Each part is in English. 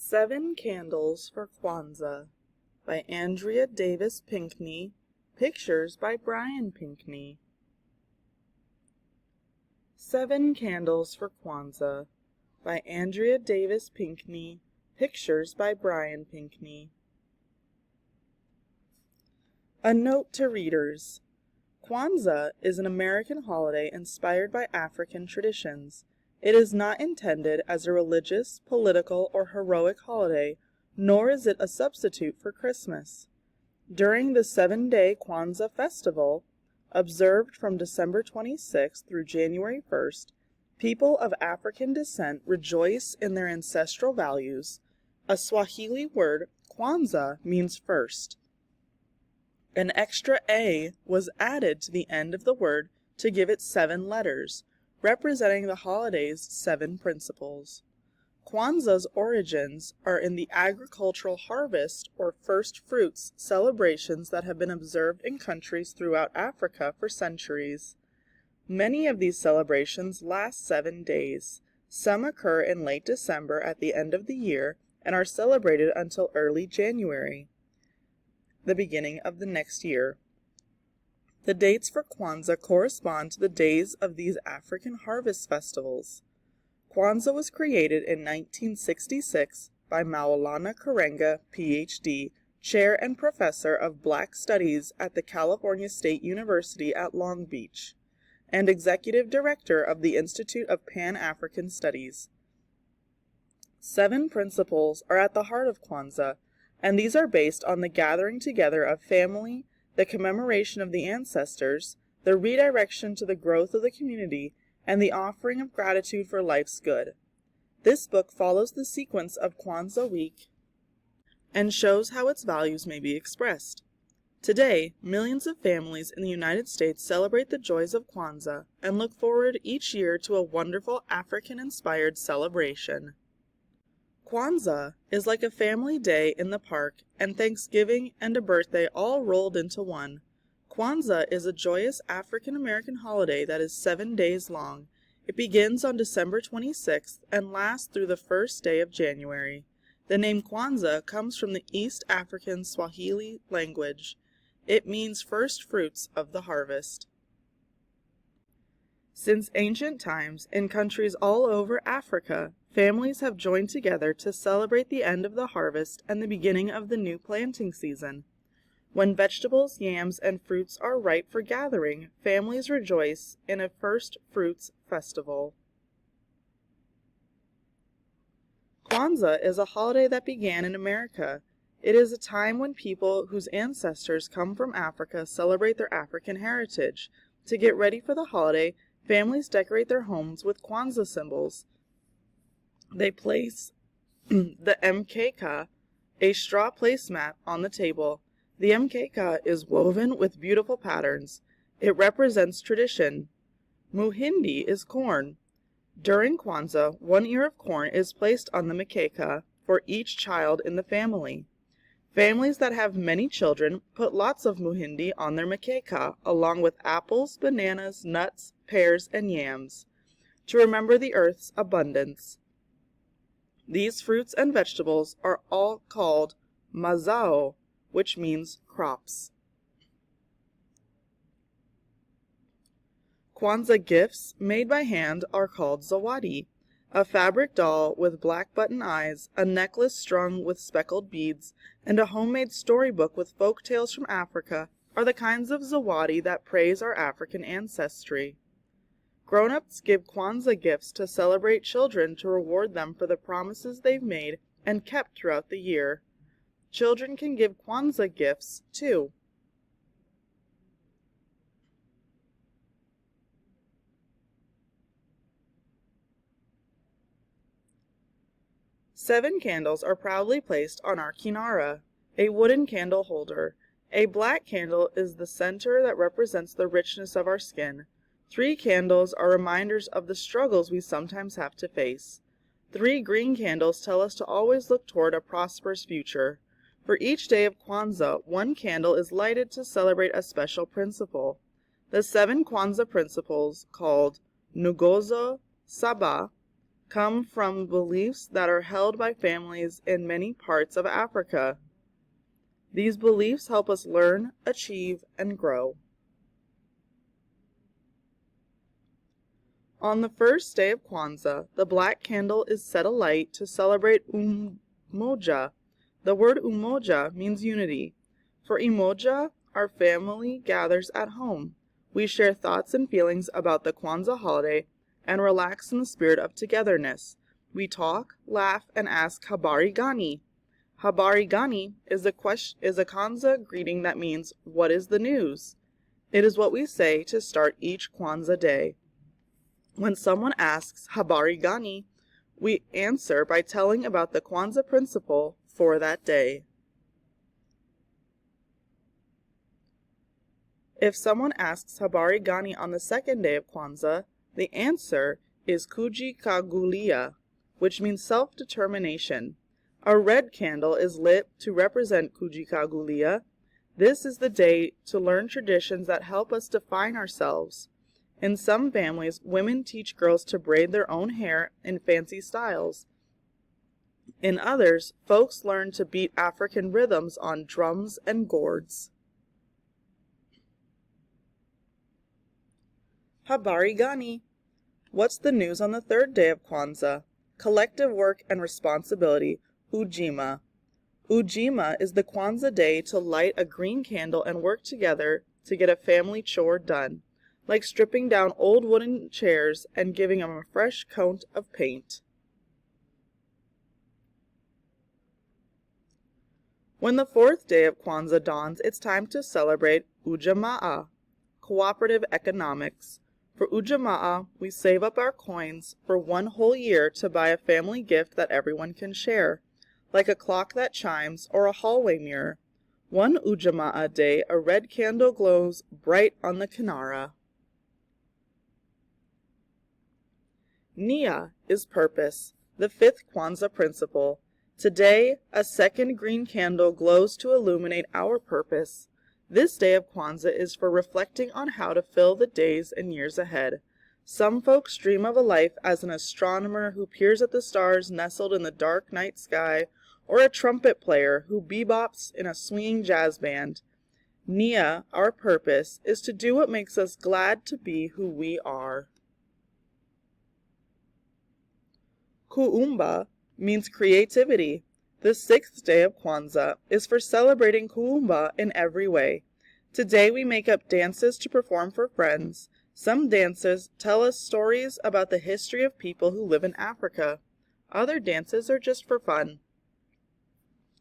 7 Candles for Kwanzaa by Andrea Davis Pinkney. Pictures by Brian Pinkney. 7 Candles for Kwanzaa by Andrea Davis Pinkney. Pictures by Brian Pinkney. A note to readers. Kwanzaa is an American holiday inspired by African traditions. It is not intended as a religious, political, or heroic holiday, nor is it a substitute for Christmas. During the 7-day Kwanzaa festival, observed from December 26th through January 1st, people of African descent rejoice in their ancestral values. A Swahili word, Kwanzaa, means first. An extra A was added to the end of the word to give it 7 letters, representing the holiday's 7 principles. Kwanzaa's origins are in the agricultural harvest or first fruits celebrations that have been observed in countries throughout Africa for centuries. Many of these celebrations last 7 days. Some occur in late December at the end of the year and are celebrated until early January, the beginning of the next year. The dates for Kwanzaa correspond to the days of these African harvest festivals. Kwanzaa was created in 1966 by Maulana Karenga, Ph.D., Chair and Professor of Black Studies at the California State University at Long Beach, and Executive Director of the Institute of Pan-African Studies. 7 principles are at the heart of Kwanzaa, and these are based on the gathering together of family, the commemoration of the ancestors, the redirection to the growth of the community, and the offering of gratitude for life's good. This book follows the sequence of Kwanzaa week and shows how its values may be expressed. Today, millions of families in the United States celebrate the joys of Kwanzaa and look forward each year to a wonderful African-inspired celebration. Kwanzaa is like a family day in the park and Thanksgiving and a birthday all rolled into one. Kwanzaa is a joyous African-American holiday that is 7 days long. It begins on December 26th and lasts through the first day of January. The name Kwanzaa comes from the East African Swahili language. It means first fruits of the harvest. Since ancient times, in countries all over Africa, families have joined together to celebrate the end of the harvest and the beginning of the new planting season. When vegetables, yams, and fruits are ripe for gathering, families rejoice in a first fruits festival. Kwanzaa is a holiday that began in America. It is a time when people whose ancestors come from Africa celebrate their African heritage. To get ready for the holiday, families decorate their homes with Kwanzaa symbols. They place the mkeka, a straw placemat, on the table. The mkeka is woven with beautiful patterns. It represents tradition. Muhindi is corn. During Kwanzaa, 1 ear of corn is placed on the mkeka for each child in the family. Families that have many children put lots of muhindi on their mkeka, along with apples, bananas, nuts, pears, and yams, to remember the earth's abundance. These fruits and vegetables are all called mazao, which means crops. Kwanzaa gifts made by hand are called zawadi. A fabric doll with black button eyes, a necklace strung with speckled beads, and a homemade storybook with folk tales from Africa are the kinds of zawadi that praise our African ancestry. Grown-ups give Kwanzaa gifts to celebrate children to reward them for the promises they've made and kept throughout the year. Children can give Kwanzaa gifts, too. Seven candles are proudly placed on our kinara, a wooden candle holder. A black candle is the center that represents the richness of our skin. 3 candles are reminders of the struggles we sometimes have to face. 3 green candles tell us to always look toward a prosperous future. For each day of Kwanzaa, 1 candle is lighted to celebrate a special principle. The 7 Kwanzaa principles, called Nguzo Saba, come from beliefs that are held by families in many parts of Africa. These beliefs help us learn, achieve, and grow. On the first day of Kwanzaa, the black candle is set alight to celebrate umoja. The word umoja means unity. For umoja, our family gathers at home. We share thoughts and feelings about the Kwanzaa holiday and relax in the spirit of togetherness. We talk, laugh, and ask habari gani. Habari gani is a Kwanzaa greeting that means, "What is the news?" It is what we say to start each Kwanzaa day. When someone asks habari gani, we answer by telling about the Kwanzaa principle for that day. If someone asks habari gani on the second day of Kwanzaa, the answer is kujikagulia, which means self-determination. A red candle is lit to represent kujikagulia. This is the day to learn traditions that help us define ourselves. In some families, women teach girls to braid their own hair in fancy styles. In others, folks learn to beat African rhythms on drums and gourds. Habari gani. What's the news on the third day of Kwanzaa? Collective work and responsibility, ujima. Ujima is the Kwanzaa day to light a green candle and work together to get a family chore done, like stripping down old wooden chairs and giving them a fresh coat of paint. When the fourth day of Kwanzaa dawns, it's time to celebrate ujamaa, cooperative economics. For ujamaa, we save up our coins for one whole year to buy a family gift that everyone can share, like a clock that chimes or a hallway mirror. One ujamaa day, a red candle glows bright on the kinara. Nia is purpose, the fifth Kwanzaa principle. Today, a second green candle glows to illuminate our purpose. This day of Kwanzaa is for reflecting on how to fill the days and years ahead. Some folks dream of a life as an astronomer who peers at the stars nestled in the dark night sky, or a trumpet player who bebops in a swinging jazz band. Nia, our purpose, is to do what makes us glad to be who we are. Kuumba means creativity. The sixth day of Kwanzaa is for celebrating Kuumba in every way. Today we make up dances to perform for friends. Some dances tell us stories about the history of people who live in Africa. Other dances are just for fun.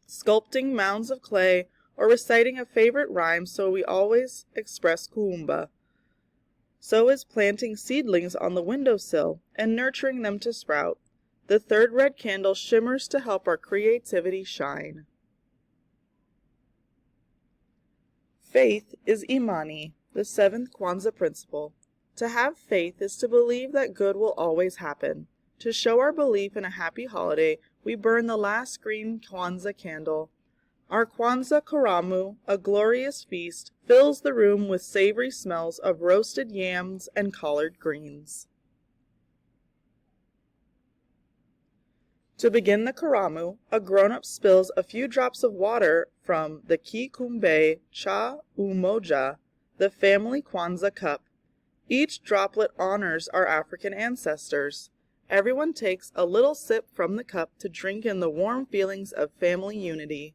Sculpting mounds of clay or reciting a favorite rhyme so we always express Kuumba. So is planting seedlings on the windowsill and nurturing them to sprout. The third red candle shimmers to help our creativity shine. Faith is imani, the seventh Kwanzaa principle. To have faith is to believe that good will always happen. To show our belief in a happy holiday, we burn the last green Kwanzaa candle. Our Kwanzaa karamu, a glorious feast, fills the room with savory smells of roasted yams and collard greens. To begin the karamu, a grown-up spills a few drops of water from the kikumbe cha umoja, the family Kwanzaa cup. Each droplet honors our African ancestors. Everyone takes a little sip from the cup to drink in the warm feelings of family unity.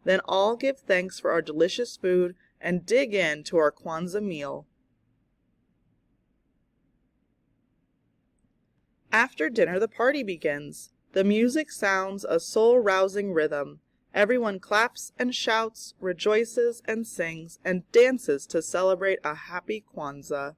Then all give thanks for our delicious food and dig in to our Kwanzaa meal. After dinner, the party begins. The music sounds a soul-rousing rhythm. Everyone claps and shouts, rejoices and sings, and dances to celebrate a happy Kwanzaa.